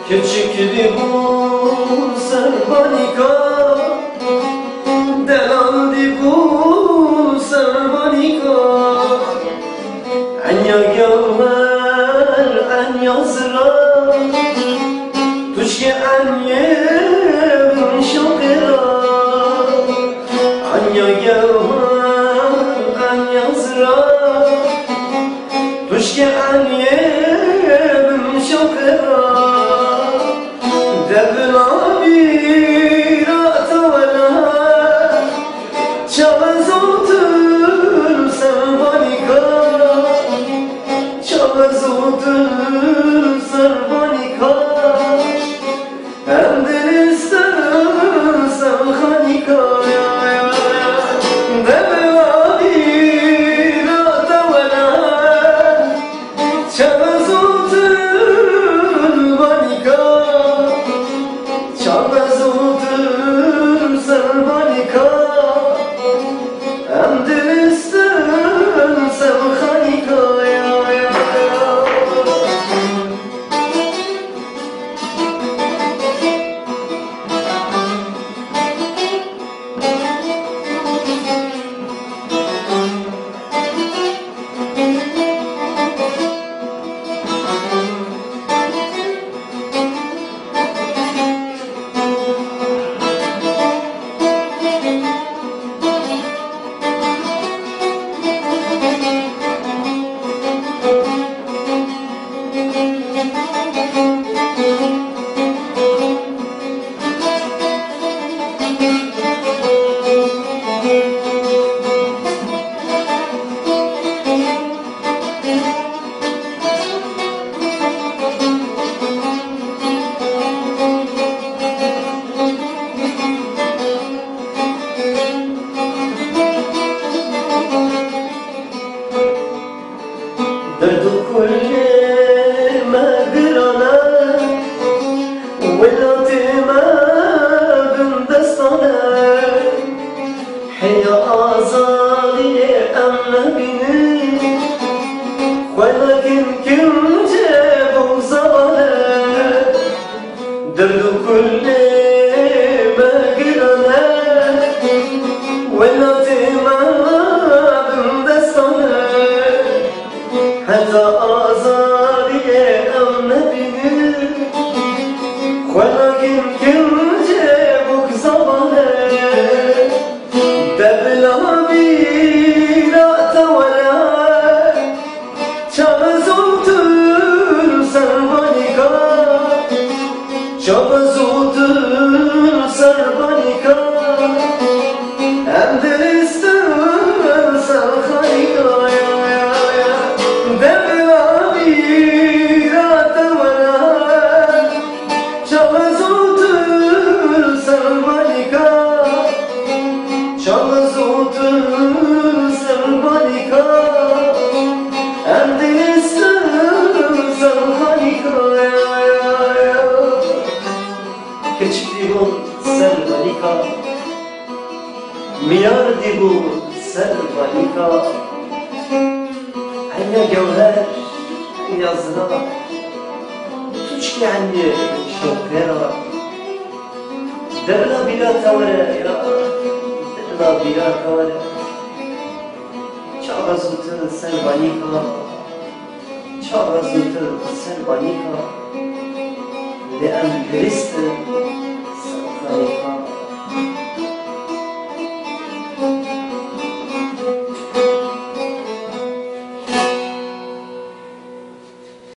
Küçüktü bu sarmanika, delandı bu sarmanika. Anya gavher, anya zra, tuşke anye şokera. Anya gavher, anya zra, tuşke anye şokera. دبنا بیرات ولا چابزوت سربانیکا چابزوت سربانیکا هم دلستر سرخانیکا دبنا بیرات ولا چابزوت سربانیکا çabazıldır sarmanika, hem dilistin sevhanika ya. درد كل ما قرانا ولات ما بندستانا حيا آزادي أمنا بني ولكن كم جابوا زبانا درد كل ما قرانا ولات ما بندستانا حتى آزادي أمنا بني ولكن كم جابوك زبانا دبلا بيرات ولا çabazıldır sarmanika çabazıldır sarmanika hem dilistin sarmanika çabazıldır sarmanika hem dilistin sarmanika keçti bu sarmanika miyardi bu sarmanika anya gavher yazra tuşki anye şokera derla bila tavara ya derla bila tavara çabazıtır serbanika çabazıtır serbanika le'em dilistin